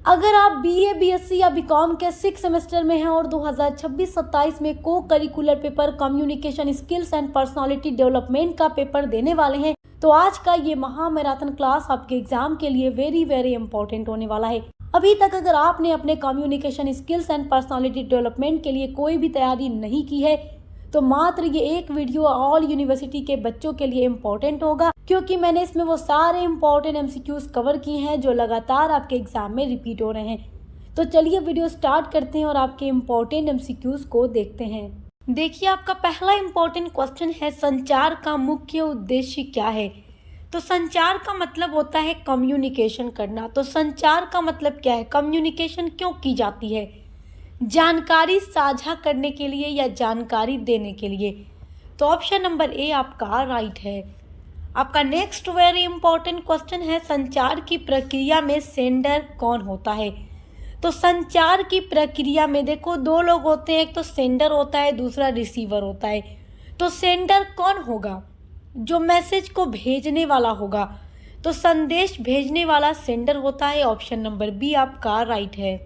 अगर आप BA, BSc या बीकॉम के 6 सेमेस्टर में हैं और 2026-27 में को curricular paper communication skills and personality development का पेपर देने वाले हैं, तो आज का ये महा मैराथन क्लास आपके एग्जाम के लिए वेरी इंपॉर्टेंट होने वाला है। अभी तक अगर आपने अपने communication skills and personality development के लिए कोई भी तैयारी नहीं की है, तो मात्र ये एक वीडियो ऑल यूनिवर्सिटी के बच्चों के लिए इम्पोर्टेंट होगा, क्योंकि मैंने इसमें वो सारे इम्पोर्टेंट एमसीक्यूज कवर किए हैं जो लगातार आपके एग्जाम में रिपीट हो रहे हैं। तो चलिए वीडियो स्टार्ट करते हैं और आपके इम्पोर्टेंट एमसीक्यूज को देखते हैं। देखिए, आपका पहला इम्पोर्टेंट क्वेश्चन है, संचार का मुख्य उद्देश्य क्या है? तो संचार का मतलब होता है कम्युनिकेशन करना। तो संचार का मतलब क्या है? कम्युनिकेशन क्यों की जाती है? जानकारी साझा करने के लिए या जानकारी देने के लिए? तो ऑप्शन नंबर ए आपका राइट है। आपका नेक्स्ट वेरी इंपॉर्टेंट क्वेश्चन है, संचार की प्रक्रिया में सेंडर कौन होता है? तो संचार की प्रक्रिया में देखो, दो लोग होते हैं, एक तो सेंडर होता है, दूसरा रिसीवर होता है। तो सेंडर कौन होगा? जो मैसेज को भेजने वाला होगा। तो संदेश भेजने वाला सेंडर होता है। ऑप्शन नंबर बी आपका राइट है।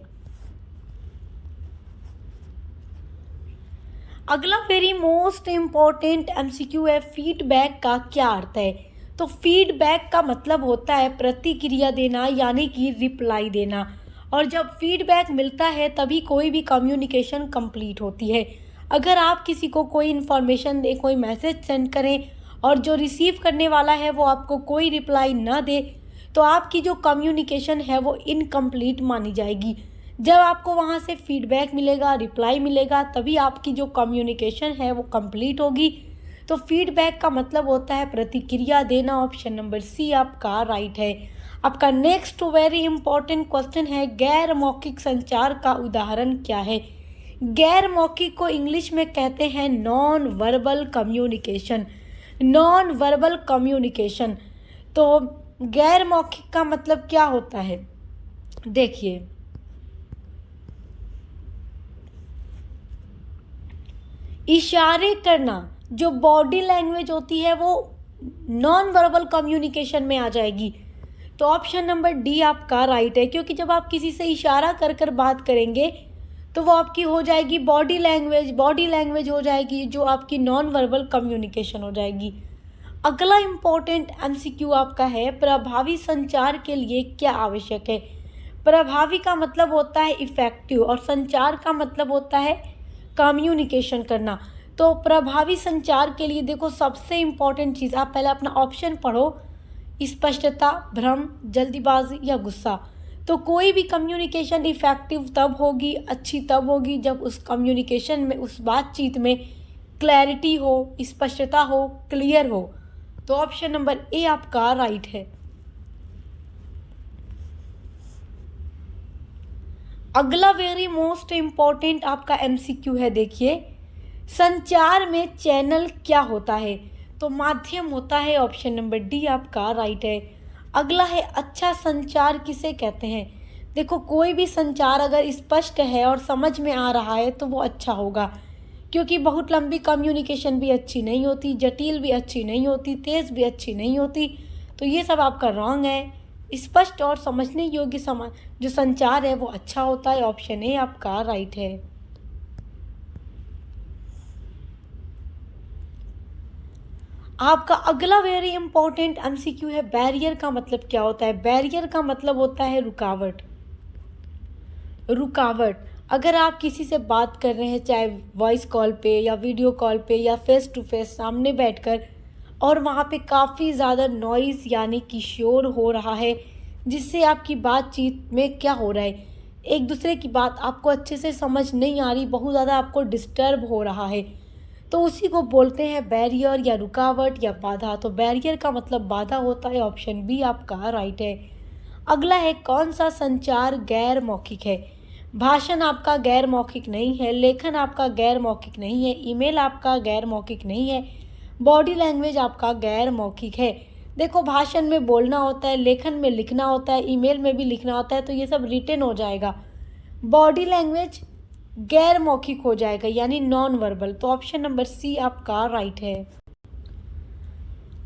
अगला वेरी मोस्ट इम्पॉर्टेंट एमसीक्यू है, फीडबैक का क्या अर्थ है? तो फीडबैक का मतलब होता है प्रतिक्रिया देना, यानी कि रिप्लाई देना। और जब फीडबैक मिलता है तभी कोई भी कम्युनिकेशन कंप्लीट होती है। अगर आप किसी को कोई इन्फॉर्मेशन दें, कोई मैसेज सेंड करें और जो रिसीव करने वाला है वो आपको कोई रिप्लाई ना दे, तो आपकी जो कम्युनिकेशन है वो इनकम्प्लीट मानी जाएगी। जब आपको वहाँ से फीडबैक मिलेगा, रिप्लाई मिलेगा, तभी आपकी जो कम्युनिकेशन है वो कंप्लीट होगी। तो फीडबैक का मतलब होता है प्रतिक्रिया देना। ऑप्शन नंबर सी आपका राइट है। आपका नेक्स्ट वेरी इंपॉर्टेंट क्वेश्चन है, गैर मौखिक संचार का उदाहरण क्या है? गैर मौखिक को इंग्लिश में कहते हैं non verbal communication. Non verbal communication. तो गैर मौखिक का मतलब क्या होता है? देखिए, इशारे करना, जो बॉडी लैंग्वेज होती है वो नॉन वर्बल कम्युनिकेशन में आ जाएगी। तो ऑप्शन नंबर डी आपका राइट है, क्योंकि जब आप किसी से इशारा कर कर बात करेंगे तो वो आपकी हो जाएगी बॉडी लैंग्वेज। बॉडी लैंग्वेज हो जाएगी जो आपकी नॉन वर्बल कम्युनिकेशन हो जाएगी। अगला इम्पोर्टेंट एमसीक्यू आपका है, प्रभावी संचार के लिए क्या आवश्यक है? प्रभावी का मतलब होता है इफेक्टिव और संचार का मतलब होता है कम्युनिकेशन करना। तो प्रभावी संचार के लिए देखो, सबसे इम्पॉर्टेंट चीज़, आप पहले अपना ऑप्शन पढ़ो, स्पष्टता, भ्रम, जल्दीबाजी या गुस्सा। तो कोई भी कम्युनिकेशन इफेक्टिव तब होगी, अच्छी तब होगी जब उस कम्युनिकेशन में, उस बातचीत में क्लैरिटी हो, स्पष्टता हो, क्लियर हो। तो ऑप्शन नंबर ए आपका राइट है। अगला वेरी मोस्ट इम्पॉर्टेंट आपका एमसीक्यू है, देखिए, संचार में चैनल क्या होता है? तो माध्यम होता है। ऑप्शन नंबर डी आपका राइट है। अगला है, अच्छा संचार किसे कहते हैं? देखो, कोई भी संचार अगर स्पष्ट है और समझ में आ रहा है तो वो अच्छा होगा, क्योंकि बहुत लंबी कम्युनिकेशन भी अच्छी नहीं होती, जटिल भी अच्छी नहीं होती, तेज़ भी अच्छी नहीं होती। तो ये सब आपका रॉन्ग है। स्पष्ट और समझने योग्य जो संचार है वो अच्छा होता है। ऑप्शन ए आपका राइट है। आपका अगला वेरी इंपॉर्टेंट एमसीक्यू है, बैरियर का मतलब क्या होता है? बैरियर का मतलब होता है रुकावट। रुकावट, अगर आप किसी से बात कर रहे हैं, चाहे वॉइस कॉल पे या वीडियो कॉल पे या फेस टू फेस सामने बैठकर, और वहाँ पे काफ़ी ज़्यादा नॉइज़ यानी कि शोर हो रहा है, जिससे आपकी बातचीत में क्या हो रहा है, एक दूसरे की बात आपको अच्छे से समझ नहीं आ रही, बहुत ज़्यादा आपको डिस्टर्ब हो रहा है, तो उसी को बोलते हैं बैरियर या रुकावट या बाधा। तो बैरियर का मतलब बाधा होता है। ऑप्शन बी आपका राइट है। अगला है, कौन सा संचार गैर मौखिक है? भाषण आपका गैर मौखिक नहीं है, लेखन आपका गैर मौखिक नहीं है, ईमेल आपका गैर मौखिक नहीं है, बॉडी लैंग्वेज आपका गैर मौखिक है। देखो, भाषण में बोलना होता है, लेखन में लिखना होता है, ईमेल में भी लिखना होता है, तो ये सब रिटन हो जाएगा। बॉडी लैंग्वेज गैर मौखिक हो जाएगा, यानी नॉन वर्बल। तो ऑप्शन नंबर सी आपका राइट है।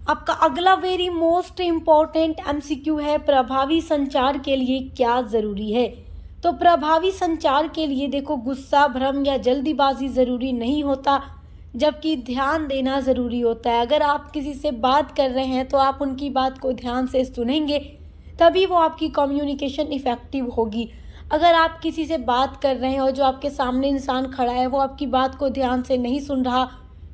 आपका अगला वेरी मोस्ट इम्पॉर्टेंट एमसीक्यू है, प्रभावी संचार के लिए क्या ज़रूरी है। तो प्रभावी संचार के लिए देखो, गुस्सा, भ्रम या जल्दीबाजी ज़रूरी नहीं होता, जबकि ध्यान देना ज़रूरी होता है। अगर आप किसी से बात कर रहे हैं तो आप उनकी बात को ध्यान से सुनेंगे, तभी वो आपकी कम्युनिकेशन इफ़ेक्टिव होगी। अगर आप किसी से बात कर रहे हैं और जो आपके सामने इंसान खड़ा है वो आपकी बात को ध्यान से नहीं सुन रहा,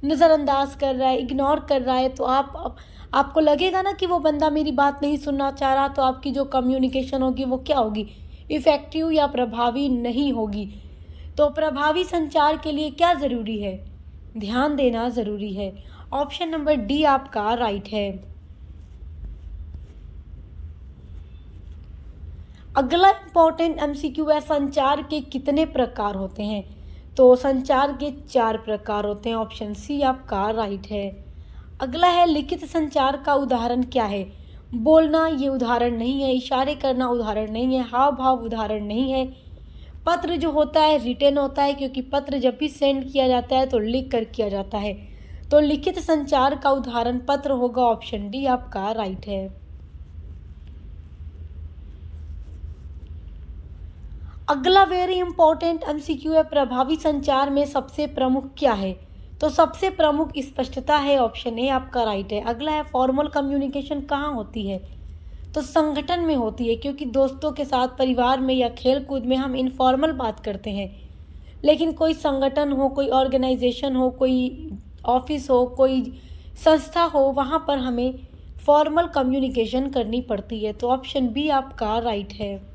नज़रअंदाज कर रहा है, इग्नोर कर रहा है, तो आपको लगेगा ना कि वो बंदा मेरी बात नहीं सुनना चाह रहा, तो आपकी जो कम्युनिकेशन होगी वो क्या होगी, इफ़ेक्टिव या प्रभावी नहीं होगी। तो प्रभावी संचार के लिए क्या ज़रूरी है, ध्यान देना ज़रूरी है। ऑप्शन नंबर डी आपका राइट है। अगला इम्पॉर्टेंट एमसीक्यू है, संचार के कितने प्रकार होते हैं। तो संचार के 4 प्रकार होते हैं। ऑप्शन सी आपका राइट है। अगला है, लिखित संचार का उदाहरण क्या है। बोलना ये उदाहरण नहीं है, इशारे करना उदाहरण नहीं है, हाव भाव उदाहरण नहीं है। पत्र जो होता है रिटन होता है, क्योंकि पत्र जब भी सेंड किया जाता है तो लिख कर किया जाता है। तो लिखित संचार का उदाहरण पत्र होगा। ऑप्शन डी आपका राइट है। अगला वेरी इंपॉर्टेंट एमसीक्यू है, प्रभावी संचार में सबसे प्रमुख क्या है। तो सबसे प्रमुख स्पष्टता है। ऑप्शन ए आपका राइट है। अगला है, फॉर्मल कम्युनिकेशन कहाँ होती है। तो संगठन में होती है, क्योंकि दोस्तों के साथ, परिवार में या खेल कूद में हम इनफॉर्मल बात करते हैं, लेकिन कोई संगठन हो, कोई ऑर्गेनाइजेशन हो, कोई ऑफिस हो, कोई संस्था हो, वहाँ पर हमें फॉर्मल कम्युनिकेशन करनी पड़ती है। तो ऑप्शन बी आपका राइट है।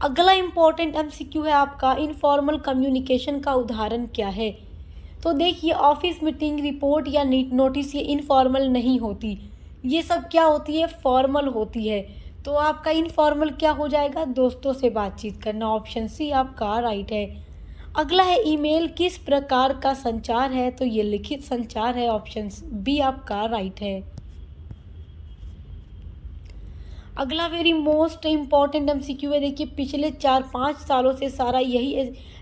अगला इम्पॉर्टेंट एमसीक्यू है आपका, इनफॉर्मल कम्युनिकेशन का उदाहरण क्या है। तो देखिए, ऑफिस मीटिंग, रिपोर्ट या नोटिस ये इनफॉर्मल नहीं होती, ये सब क्या होती है, फॉर्मल होती है। तो आपका इनफॉर्मल क्या हो जाएगा, दोस्तों से बातचीत करना। ऑप्शन सी आपका राइट है। अगला है, ईमेल किस प्रकार का संचार है। तो ये लिखित संचार है। ऑप्शन बी आपका राइट है। अगला वेरी मोस्ट इम्पॉर्टेंट एमसीक्यू है। देखिए, पिछले 4-5 सालों से सारा यही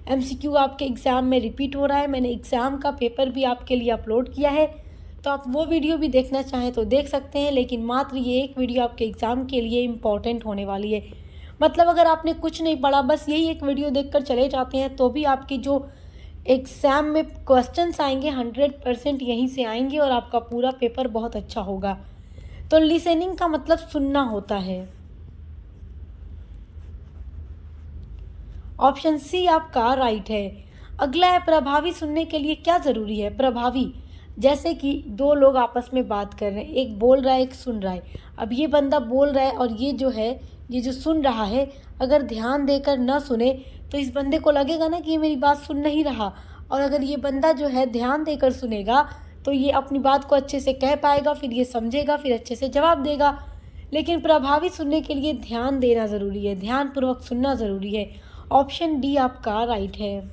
एमसीक्यू आपके एग्ज़ाम में रिपीट हो रहा है। मैंने एग्ज़ाम का पेपर भी आपके लिए अपलोड किया है, तो आप वो वीडियो भी देखना चाहें तो देख सकते हैं, लेकिन मात्र ये एक वीडियो आपके एग्ज़ाम के लिए इम्पॉर्टेंट होने वाली है। मतलब अगर आपने कुछ नहीं पढ़ा, बस यही एक वीडियो देखकर चले जाते हैं, तो भी आपकी जो एग्ज़ाम में क्वेश्चंस आएंगे 100% यहीं से आएंगे और आपका पूरा पेपर बहुत अच्छा होगा। तो लिसनिंग का मतलब सुनना होता है। ऑप्शन सी आपका राइट है। अगला है, प्रभावी सुनने के लिए क्या ज़रूरी है। प्रभावी, जैसे कि 2 लोग आपस में बात कर रहे हैं, एक बोल रहा है, एक सुन रहा है। अब ये बंदा बोल रहा है और ये जो सुन रहा है, अगर ध्यान देकर न सुने तो इस बंदे को लगेगा ना कि ये मेरी बात सुन नहीं रहा, और अगर ये बंदा जो है ध्यान देकर सुनेगा तो ये अपनी बात को अच्छे से कह पाएगा, फिर ये समझेगा, फिर अच्छे से जवाब देगा। लेकिन प्रभावी सुनने के लिए ध्यान देना ज़रूरी है, ध्यानपूर्वक सुनना ज़रूरी है। ऑप्शन डी आपका राइट है।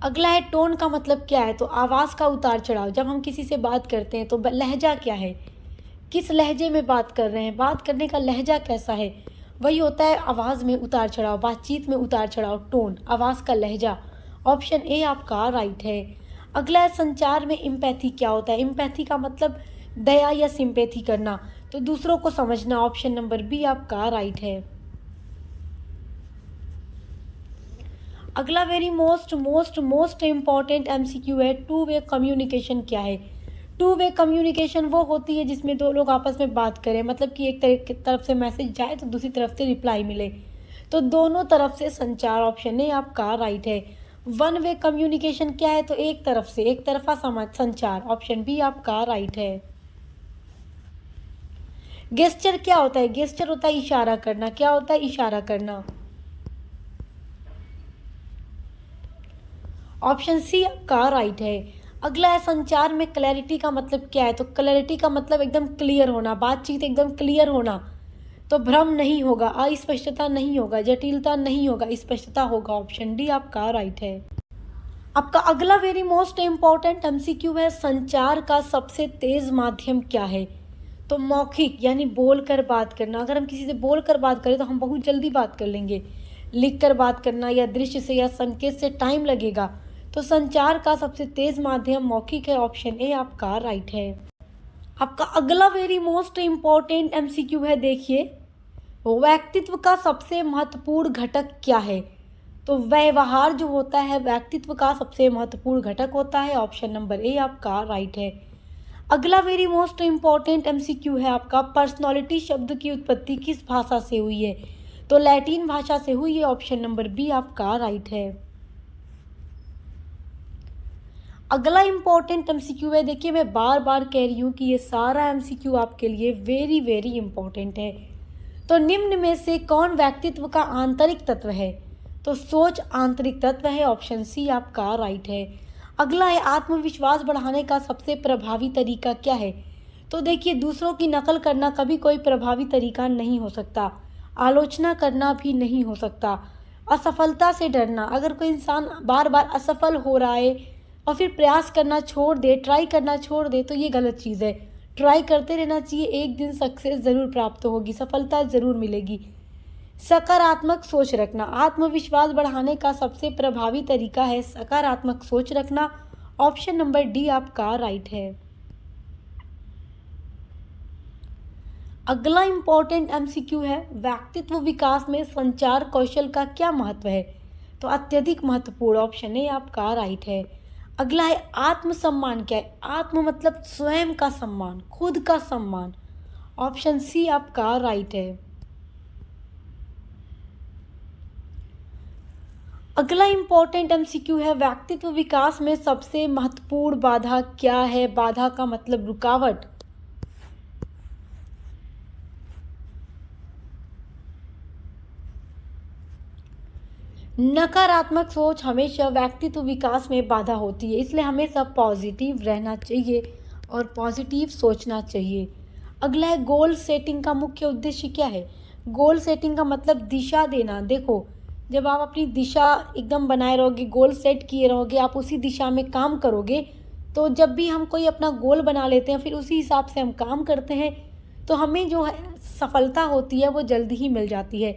अगला है, टोन का मतलब क्या है। तो आवाज़ का उतार चढ़ाव, जब हम किसी से बात करते हैं तो लहजा क्या है, किस लहजे में बात कर रहे हैं, बात करने का लहजा कैसा है, वही होता है आवाज़ में उतार चढ़ाव, बातचीत में उतार चढ़ाव, टोन, आवाज़ का लहजा। ऑप्शन ए आपका राइट है। अगला है, संचार में एम्पैथी क्या होता है। एम्पैथी का मतलब दया या सिंपैथी करना, तो दूसरों को समझना। ऑप्शन नंबर बी आपका राइट है। अगला वेरी मोस्ट इम्पॉर्टेंट एमसीक्यू है, 2 वे कम्युनिकेशन क्या है। 2 वे कम्युनिकेशन वो होती है जिसमें 2 लोग आपस में बात करें, मतलब कि एक तरफ से मैसेज जाए तो दूसरी तरफ से रिप्लाई मिले, तो दोनों तरफ से संचार। ऑप्शन ए आपका राइट है। 1 वे कम्युनिकेशन क्या है। तो एक तरफ से, एक तरफा संचार। ऑप्शन बी आपका राइट है। गेस्चर क्या होता है। गेस्चर होता है इशारा करना। क्या होता है, इशारा करना। ऑप्शन सी आपका राइट है। अगला है, संचार में क्लैरिटी का मतलब क्या है। तो क्लैरिटी का मतलब एकदम क्लियर होना, बातचीत एकदम क्लियर होना, तो भ्रम नहीं होगा, अस्पष्टता नहीं होगा, जटिलता नहीं होगा, स्पष्टता होगा। ऑप्शन डी आपका राइट है। आपका अगला वेरी मोस्ट इम्पॉर्टेंट एमसीक्यू है, संचार का सबसे तेज माध्यम क्या है। तो मौखिक, यानी बोलकर बात करना। अगर हम किसी से बोलकर बात करें तो हम बहुत जल्दी बात कर लेंगे, लिखकर बात करना या दृश्य से या संकेत से टाइम लगेगा। तो संचार का सबसे तेज माध्यम मौखिक है, ऑप्शन ए आपका राइट है। आपका अगला वेरी मोस्ट इम्पोर्टेंट एमसीक्यू है, देखिए व्यक्तित्व का सबसे महत्वपूर्ण घटक क्या है। तो व्यवहार जो होता है व्यक्तित्व का सबसे महत्वपूर्ण घटक होता है, ऑप्शन नंबर ए आपका राइट है। अगला वेरी मोस्ट इम्पॉर्टेंट एमसीक्यू है आपका, पर्सनालिटी शब्द की उत्पत्ति किस भाषा से हुई है। तो लैटिन भाषा से हुई है, ऑप्शन नंबर बी आपका राइट है। अगला इम्पॉर्टेंट एमसीक्यू है, देखिए मैं बार बार कह रही हूँ कि ये सारा एमसीक्यू आपके लिए वेरी वेरी इंपॉर्टेंट है। तो निम्न में से कौन व्यक्तित्व का आंतरिक तत्व है। तो सोच आंतरिक तत्व है, ऑप्शन सी आपका राइट है। अगला है आत्मविश्वास बढ़ाने का सबसे प्रभावी तरीका क्या है। तो देखिए दूसरों की नकल करना कभी कोई प्रभावी तरीका नहीं हो सकता, आलोचना करना भी नहीं हो सकता। असफलता से डरना, अगर कोई इंसान बार बार असफल हो रहा है और फिर प्रयास करना छोड़ दे, ट्राई करना छोड़ दे, तो ये गलत चीज़ है। ट्राई करते रहना चाहिए, एक दिन सक्सेस ज़रूर प्राप्त होगी, सफलता ज़रूर मिलेगी। सकारात्मक सोच रखना, आत्मविश्वास बढ़ाने का सबसे प्रभावी तरीका है सकारात्मक सोच रखना, ऑप्शन नंबर डी आपका राइट है। अगला इंपॉर्टेंट एमसीक्यू है, व्यक्तित्व विकास में संचार कौशल का क्या महत्व है। तो अत्यधिक महत्वपूर्ण, ऑप्शन ए आपका राइट है। अगला है आत्मसम्मान क्या है। आत्म मतलब स्वयं का सम्मान, खुद का सम्मान, ऑप्शन सी आपका राइट है। अगला इंपॉर्टेंट एमसीक्यू है, व्यक्तित्व विकास में सबसे महत्वपूर्ण बाधा क्या है। बाधा का मतलब रुकावट। नकारात्मक सोच हमेशा व्यक्तित्व विकास में बाधा होती है, इसलिए हमेशा पॉजिटिव रहना चाहिए और पॉजिटिव सोचना चाहिए। अगला है गोल सेटिंग का मुख्य उद्देश्य क्या है। गोल सेटिंग का मतलब दिशा देना। देखो जब आप अपनी दिशा एकदम बनाए रहोगे, गोल सेट किए रहोगे, आप उसी दिशा में काम करोगे, तो जब भी हम कोई अपना गोल बना लेते हैं फिर उसी हिसाब से हम काम करते हैं, तो हमें जो है सफलता होती है वो जल्दी ही मिल जाती है।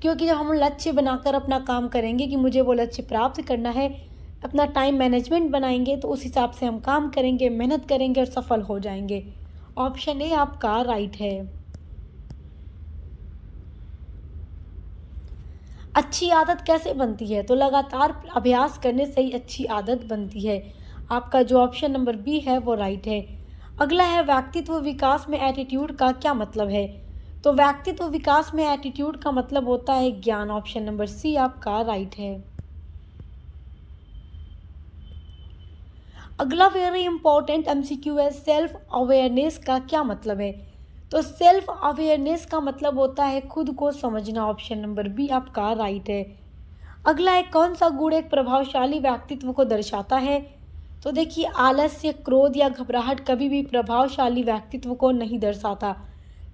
क्योंकि जब हम लक्ष्य बनाकर अपना काम करेंगे कि मुझे वो लक्ष्य प्राप्त करना है, अपना टाइम मैनेजमेंट बनाएंगे, तो उस हिसाब से हम काम करेंगे, मेहनत करेंगे और सफल हो जाएंगे। ऑप्शन ए आपका राइट है। अच्छी आदत कैसे बनती है। तो लगातार अभ्यास करने से ही अच्छी आदत बनती है। आपका जो ऑप्शन नंबर बी है वो राइट है। अगला है व्यक्तित्व विकास में एटीट्यूड का क्या मतलब है। तो व्यक्तित्व विकास में एटीट्यूड का मतलब होता है ज्ञान, ऑप्शन नंबर सी आपका राइट है। अगला वेरी इंपॉर्टेंट एमसीक्यू है, सेल्फ अवेयरनेस का क्या मतलब है। तो सेल्फ अवेयरनेस का मतलब होता है खुद को समझना, ऑप्शन नंबर बी आपका राइट है। अगला है कौन सा गुण एक प्रभावशाली व्यक्तित्व को दर्शाता है। तो देखिए आलस्य, क्रोध या घबराहट कभी भी प्रभावशाली व्यक्तित्व को नहीं दर्शाता,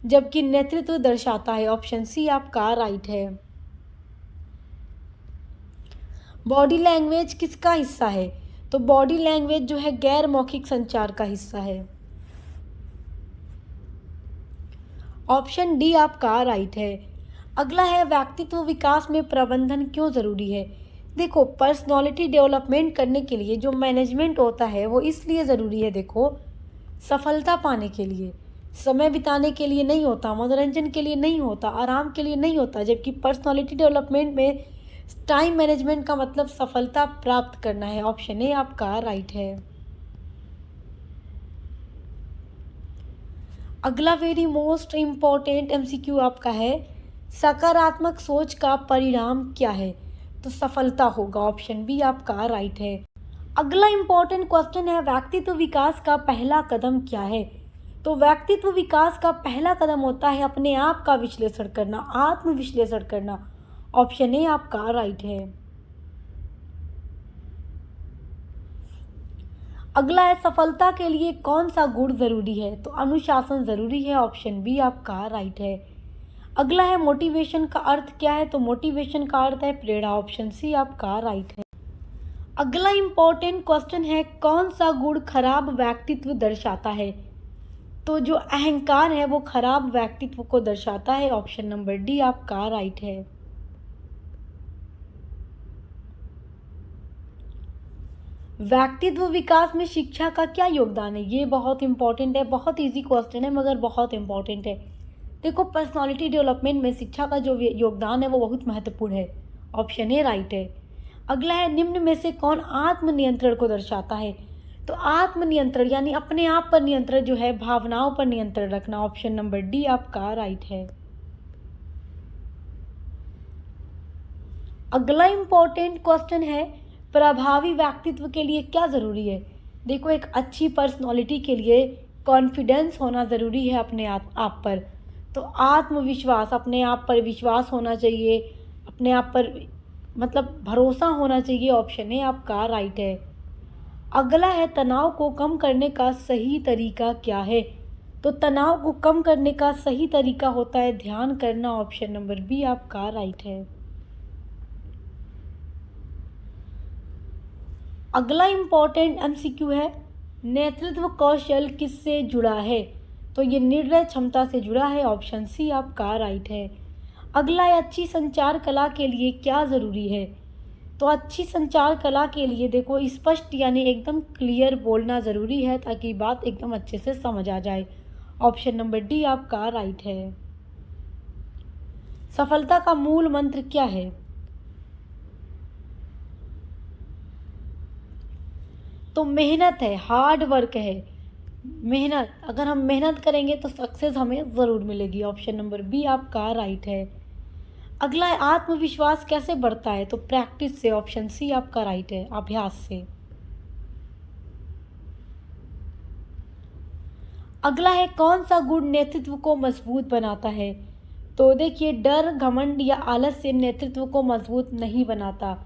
जबकि नेतृत्व दर्शाता है, ऑप्शन सी आपका राइट है। बॉडी लैंग्वेज किसका हिस्सा है। तो बॉडी लैंग्वेज जो है गैर मौखिक संचार का हिस्सा है, ऑप्शन डी आपका राइट है। अगला है व्यक्तित्व विकास में प्रबंधन क्यों ज़रूरी है। देखो पर्सनालिटी डेवलपमेंट करने के लिए जो मैनेजमेंट होता है वो इसलिए ज़रूरी है, देखो सफलता पाने के लिए, समय बिताने के लिए नहीं होता, मनोरंजन के लिए नहीं होता, आराम के लिए नहीं होता, जबकि पर्सनालिटी डेवलपमेंट में टाइम मैनेजमेंट का मतलब सफलता प्राप्त करना है, ऑप्शन ए आपका राइट है। अगला वेरी मोस्ट इम्पॉर्टेंट एमसीक्यू आपका है, सकारात्मक सोच का परिणाम क्या है। तो सफलता होगा, ऑप्शन बी आपका राइट है। अगला इम्पॉर्टेंट क्वेश्चन है, व्यक्तित्व विकास का पहला कदम क्या है। तो व्यक्तित्व विकास का पहला कदम होता है अपने आप का विश्लेषण करना, आत्म विश्लेषण करना, ऑप्शन ए आपका राइट है। अगला है सफलता के लिए कौन सा गुण जरूरी है। तो अनुशासन जरूरी है, ऑप्शन बी आपका राइट है। अगला है मोटिवेशन का अर्थ क्या है। तो मोटिवेशन का अर्थ है प्रेरणा, ऑप्शन सी आपका राइट है। अगला इंपॉर्टेंट क्वेश्चन है, कौन सा गुण खराब व्यक्तित्व दर्शाता है। तो जो अहंकार है वो खराब व्यक्तित्व को दर्शाता है, ऑप्शन नंबर डी आपका राइट है। व्यक्तित्व विकास में शिक्षा का क्या योगदान है? ये बहुत इंपॉर्टेंट है, बहुत इजी क्वेश्चन है मगर बहुत इंपॉर्टेंट है। देखो, पर्सनालिटी डेवलपमेंट में शिक्षा का जो योगदान है वो बहुत महत्वपूर्ण है। ऑप्शन ए राइट है। अगला है, निम्न में से कौन आत्मनियंत्रण को दर्शाता है? तो आत्मनियंत्रण यानी अपने आप पर नियंत्रण जो है, भावनाओं पर नियंत्रण रखना। ऑप्शन नंबर डी आपका राइट है। अगला इंपॉर्टेंट क्वेश्चन है, प्रभावी व्यक्तित्व के लिए क्या ज़रूरी है? देखो, एक अच्छी पर्सनालिटी के लिए कॉन्फिडेंस होना ज़रूरी है अपने आप पर। तो आत्मविश्वास, अपने आप पर विश्वास होना चाहिए, अपने आप पर मतलब भरोसा होना चाहिए। ऑप्शन ए आपका राइट है। अगला है, तनाव को कम करने का सही तरीका क्या है? तो तनाव को कम करने का सही तरीका होता है ध्यान करना। ऑप्शन नंबर बी आपका राइट है। अगला इम्पॉर्टेंट एमसीक्यू है, नेतृत्व कौशल किससे जुड़ा है? तो ये निर्णय क्षमता से जुड़ा है। ऑप्शन सी आपका राइट है। अगला है, अच्छी संचार कला के लिए क्या ज़रूरी है? तो अच्छी संचार कला के लिए देखो, स्पष्ट यानी एकदम क्लियर बोलना ज़रूरी है ताकि बात एकदम अच्छे से समझ आ जाए। ऑप्शन नंबर डी आपका राइट है। सफलता का मूल मंत्र क्या है? तो मेहनत है, हार्ड वर्क है। मेहनत, अगर हम मेहनत करेंगे तो सक्सेस हमें ज़रूर मिलेगी। ऑप्शन नंबर बी आपका राइट है। अगला है, आत्मविश्वास कैसे बढ़ता है? तो प्रैक्टिस से। ऑप्शन सी आपका राइट है, अभ्यास से। अगला है, कौन सा गुण नेतृत्व को मजबूत बनाता है? तो देखिए, डर, घमंड या आलस से नेतृत्व को मजबूत नहीं बनाता।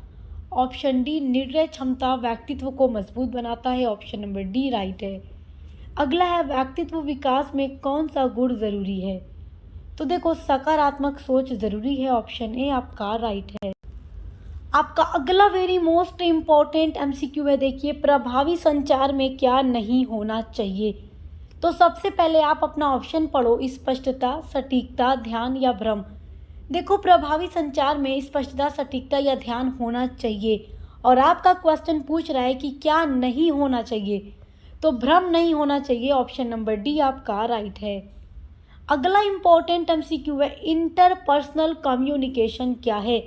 ऑप्शन डी, निर्णय क्षमता व्यक्तित्व को मजबूत बनाता है। ऑप्शन नंबर डी राइट है। अगला है, व्यक्तित्व विकास में कौन सा गुण ज़रूरी है? तो देखो, सकारात्मक सोच ज़रूरी है। ऑप्शन ए आपका राइट है। आपका अगला वेरी मोस्ट इम्पॉर्टेंट एमसीक्यू है। देखिए, प्रभावी संचार में क्या नहीं होना चाहिए? तो सबसे पहले आप अपना ऑप्शन पढ़ो, स्पष्टता, सटीकता, ध्यान या भ्रम। देखो, प्रभावी संचार में स्पष्टता, सटीकता या ध्यान होना चाहिए और आपका क्वेश्चन पूछ रहा है कि क्या नहीं होना चाहिए, तो भ्रम नहीं होना चाहिए। ऑप्शन नंबर डी आपका राइट है। अगला इंपॉर्टेंट एमसीक्यू है, इंटरपर्सनल कम्युनिकेशन क्या है?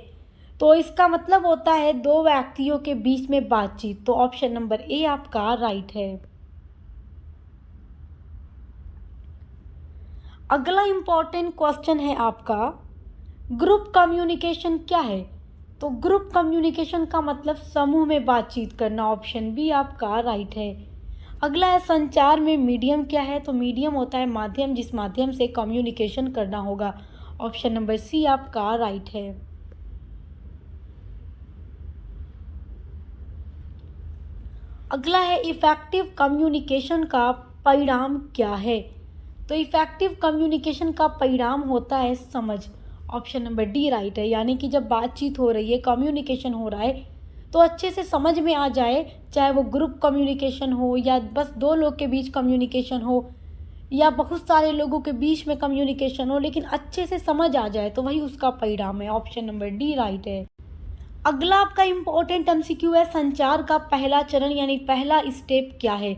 तो इसका मतलब होता है दो व्यक्तियों के बीच में बातचीत। तो ऑप्शन नंबर ए आपका राइट है। अगला इंपॉर्टेंट क्वेश्चन है आपका, ग्रुप कम्युनिकेशन क्या है? तो ग्रुप कम्युनिकेशन का मतलब समूह में बातचीत करना। ऑप्शन बी आपका राइट है। अगला है, संचार में मीडियम क्या है? तो मीडियम होता है माध्यम जिस माध्यम से कम्युनिकेशन करना होगा। ऑप्शन नंबर सी आपका राइट है। अगला है, इफेक्टिव कम्युनिकेशन का परिणाम क्या है? तो इफेक्टिव कम्युनिकेशन का परिणाम होता है समझ। ऑप्शन नंबर डी राइट है। यानी कि जब बातचीत हो रही है, कम्युनिकेशन हो रहा है, तो अच्छे से समझ में आ जाए, चाहे वो ग्रुप कम्युनिकेशन हो या बस दो लोग के बीच कम्युनिकेशन हो या बहुत सारे लोगों के बीच में कम्युनिकेशन हो, लेकिन अच्छे से समझ आ जाए तो वही उसका परिणाम है। ऑप्शन नंबर डी राइट है। अगला आपका इम्पोर्टेंट एमसीक्यू है, संचार का पहला चरण यानी पहला स्टेप क्या है?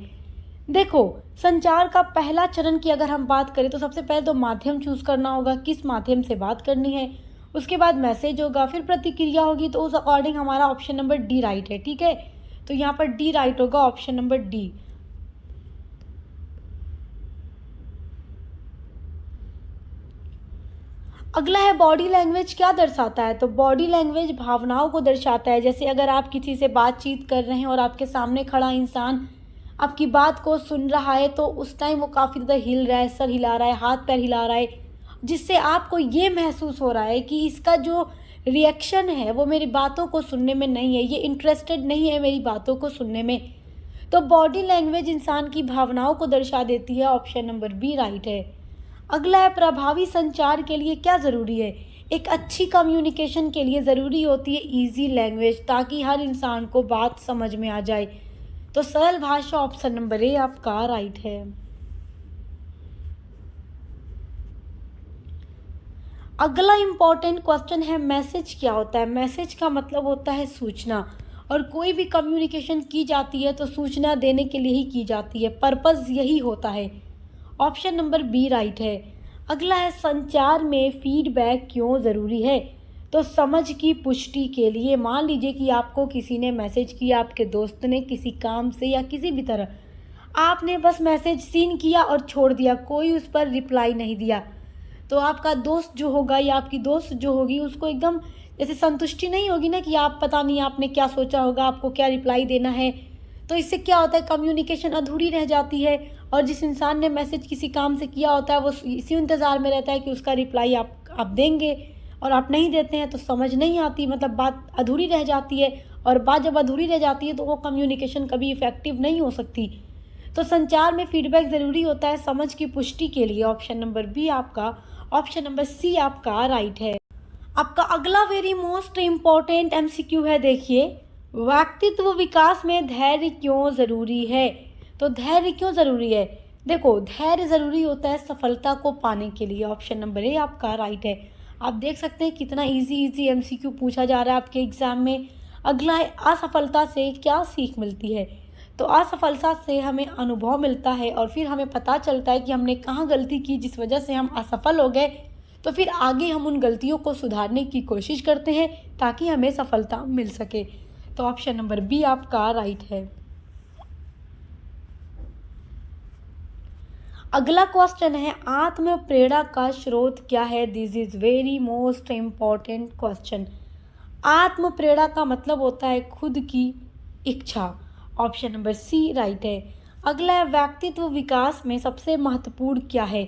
देखो, संचार का पहला चरण की अगर हम बात करें तो सबसे पहले तो माध्यम चूज करना होगा, किस माध्यम से बात करनी है। उसके बाद मैसेज होगा, फिर प्रतिक्रिया होगी। तो उस अकॉर्डिंग हमारा ऑप्शन नंबर डी राइट है। ठीक है, तो यहाँ पर डी राइट होगा, ऑप्शन नंबर डी। अगला है, बॉडी लैंग्वेज क्या दर्शाता है? तो बॉडी लैंग्वेज भावनाओं को दर्शाता है। जैसे अगर आप किसी से बातचीत कर रहे हैं और आपके सामने खड़ा इंसान आपकी बात को सुन रहा है, तो उस टाइम वो काफ़ी ज़्यादा हिल रहा है, सर हिला रहा है, हाथ पैर हिला रहा है, जिससे आपको ये महसूस हो रहा है कि इसका जो रिएक्शन है वो मेरी बातों को सुनने में नहीं है, ये इंटरेस्टेड नहीं है मेरी बातों को सुनने में। तो बॉडी लैंग्वेज इंसान की भावनाओं को दर्शा देती है। ऑप्शन नंबर बी राइट है। अगला है, प्रभावी संचार के लिए क्या ज़रूरी है? एक अच्छी कम्युनिकेशन के लिए ज़रूरी होती है ईजी लैंग्वेज, ताकि हर इंसान को बात समझ में आ जाए। तो सरल भाषा, ऑप्शन नंबर ए आपका राइट है। अगला इंपॉर्टेंट क्वेश्चन है, मैसेज क्या होता है? मैसेज का मतलब होता है सूचना। और कोई भी कम्युनिकेशन की जाती है तो सूचना देने के लिए ही की जाती है, पर्पज़ यही होता है। ऑप्शन नंबर बी राइट है। अगला है, संचार में फीडबैक क्यों ज़रूरी है? तो समझ की पुष्टि के लिए। मान लीजिए कि आपको किसी ने मैसेज किया, आपके दोस्त ने, किसी काम से या किसी भी तरह, आपने बस मैसेज सीन किया और छोड़ दिया, कोई उस पर रिप्लाई नहीं दिया, तो आपका दोस्त जो होगा या आपकी दोस्त जो होगी उसको एकदम जैसे संतुष्टि नहीं होगी ना कि आप पता नहीं आपने क्या सोचा होगा, आपको क्या रिप्लाई देना है। तो इससे क्या होता है, कम्युनिकेशन अधूरी रह जाती है और जिस इंसान ने मैसेज किसी काम से किया होता है वो इसी इंतज़ार में रहता है कि उसका रिप्लाई आप देंगे, और आप नहीं देते हैं तो समझ नहीं आती, मतलब बात अधूरी रह जाती है, और बात जब अधूरी रह जाती है तो वो कम्युनिकेशन कभी इफ़ेक्टिव नहीं हो सकती। तो संचार में फीडबैक ज़रूरी होता है समझ की पुष्टि के लिए। ऑप्शन नंबर बी आपका, ऑप्शन नंबर सी आपका राइट है। आपका अगला वेरी मोस्ट इम्पॉर्टेंट एमसीक्यू है, देखिए, व्यक्तित्व विकास में धैर्य क्यों ज़रूरी है? तो धैर्य क्यों ज़रूरी है? देखो, धैर्य ज़रूरी होता है सफलता को पाने के लिए। ऑप्शन नंबर ए आपका राइट है। आप देख सकते हैं कितना इजी एमसीक्यू पूछा जा रहा है आपके एग्ज़ाम में। अगला है, असफलता से क्या सीख मिलती है? तो असफलता से हमें अनुभव मिलता है और फिर हमें पता चलता है कि हमने कहाँ गलती की जिस वजह से हम असफल हो गए, तो फिर आगे हम उन गलतियों को सुधारने की कोशिश करते हैं ताकि हमें सफलता मिल सके। तो ऑप्शन नंबर बी आपका राइट है। अगला क्वेश्चन है, आत्म प्रेरणा का स्रोत क्या है? This is very most important question. आत्म प्रेरणा का मतलब होता है खुद की इच्छा। ऑप्शन नंबर सी राइट है। अगला है, व्यक्तित्व विकास में सबसे महत्वपूर्ण क्या है?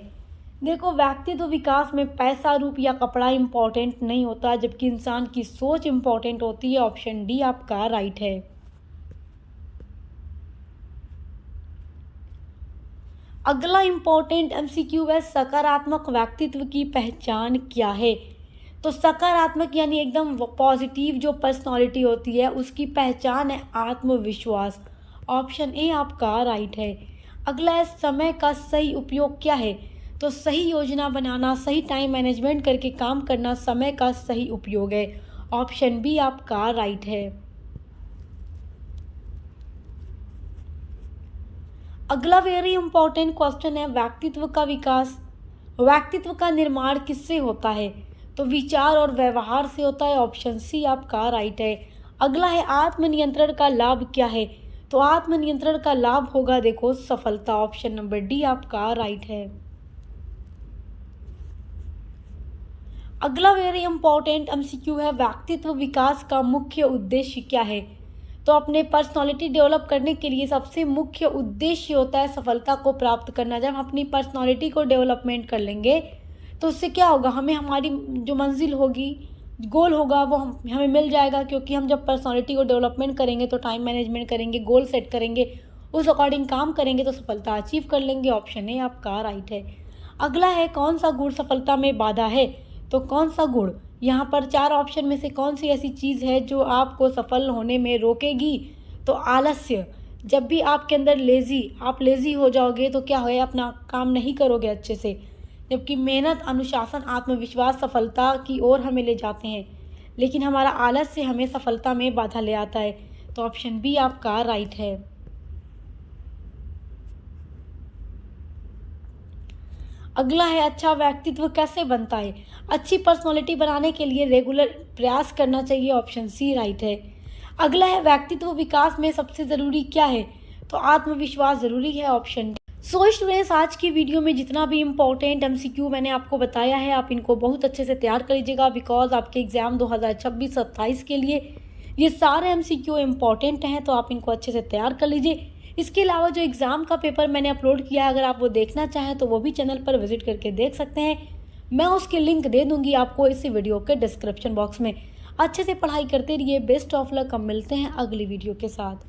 देखो, व्यक्तित्व विकास में पैसा, रूप या कपड़ा इम्पॉर्टेंट नहीं होता, जबकि इंसान की सोच इम्पॉर्टेंट होती है। ऑप्शन डी आपका राइट है। अगला इम्पोर्टेंट एमसीक्यू है, सकारात्मक व्यक्तित्व की पहचान क्या है? तो सकारात्मक यानी एकदम पॉजिटिव जो पर्सनालिटी होती है उसकी पहचान है आत्मविश्वास। ऑप्शन ए आपका राइट है। अगला है, समय का सही उपयोग क्या है? तो सही योजना बनाना, सही टाइम मैनेजमेंट करके काम करना समय का सही उपयोग है। ऑप्शन बी आपका राइट है। अगला वेरी इंपॉर्टेंट क्वेश्चन है, व्यक्तित्व का विकास, व्यक्तित्व का निर्माण किससे होता है? तो विचार और व्यवहार से होता है। ऑप्शन सी आपका राइट है। अगला है, आत्मनियंत्रण का लाभ क्या है? तो आत्मनियंत्रण का लाभ होगा, देखो, सफलता। ऑप्शन नंबर डी आपका राइट है। अगला वेरी इंपॉर्टेंट एमसीक्यू है, व्यक्तित्व विकास का मुख्य उद्देश्य क्या है? तो अपने पर्सनालिटी डेवलप करने के लिए सबसे मुख्य उद्देश्य होता है सफलता को प्राप्त करना। जब हम अपनी पर्सनालिटी को डेवलपमेंट कर लेंगे तो उससे क्या होगा, हमें हमारी जो मंजिल होगी, गोल होगा, वो हमें मिल जाएगा, क्योंकि हम जब पर्सनालिटी को डेवलपमेंट करेंगे तो टाइम मैनेजमेंट करेंगे, गोल सेट करेंगे, उस अकॉर्डिंग काम करेंगे तो सफलता अचीव कर लेंगे। ऑप्शन ए आपका राइट है। अगला है, कौन सा गुण सफलता में बाधा है? तो कौन सा गुण, यहाँ पर 4 ऑप्शन में से कौन सी ऐसी चीज़ है जो आपको सफल होने में रोकेगी? तो आलस्य। जब भी आपके अंदर आप लेज़ी हो जाओगे तो क्या होगा, अपना काम नहीं करोगे अच्छे से, जबकि मेहनत, अनुशासन, आत्मविश्वास सफलता की ओर हमें ले जाते हैं, लेकिन हमारा आलस्य हमें सफलता में बाधा ले आता है। तो ऑप्शन बी आपका राइट है। अगला है, अच्छा व्यक्तित्व कैसे बनता है? अच्छी पर्सनालिटी बनाने के लिए रेगुलर प्रयास करना चाहिए। ऑप्शन सी राइट है। अगला है, व्यक्तित्व विकास में सबसे ज़रूरी क्या है? तो आत्मविश्वास ज़रूरी है। Option D. सो स्टूडेंट्स, आज की वीडियो में जितना भी इम्पोर्टेंट एमसीक्यू मैंने आपको बताया है, आप इनको बहुत अच्छे से तैयार कर लीजिएगा, बिकॉज आपके एग्ज़ाम 2026-27 के लिए ये सारे एमसीक्यू इम्पॉर्टेंट हैं, तो आप इनको अच्छे से तैयार कर लीजिए। इसके अलावा जो एग्ज़ाम का पेपर मैंने अपलोड किया है, अगर आप वो देखना चाहें तो वो भी चैनल पर विजिट करके देख सकते हैं। मैं उसकी लिंक दे दूंगी आपको इसी वीडियो के डिस्क्रिप्शन बॉक्स में। अच्छे से पढ़ाई करते रहिए। Best of luck. हम मिलते हैं अगली वीडियो के साथ।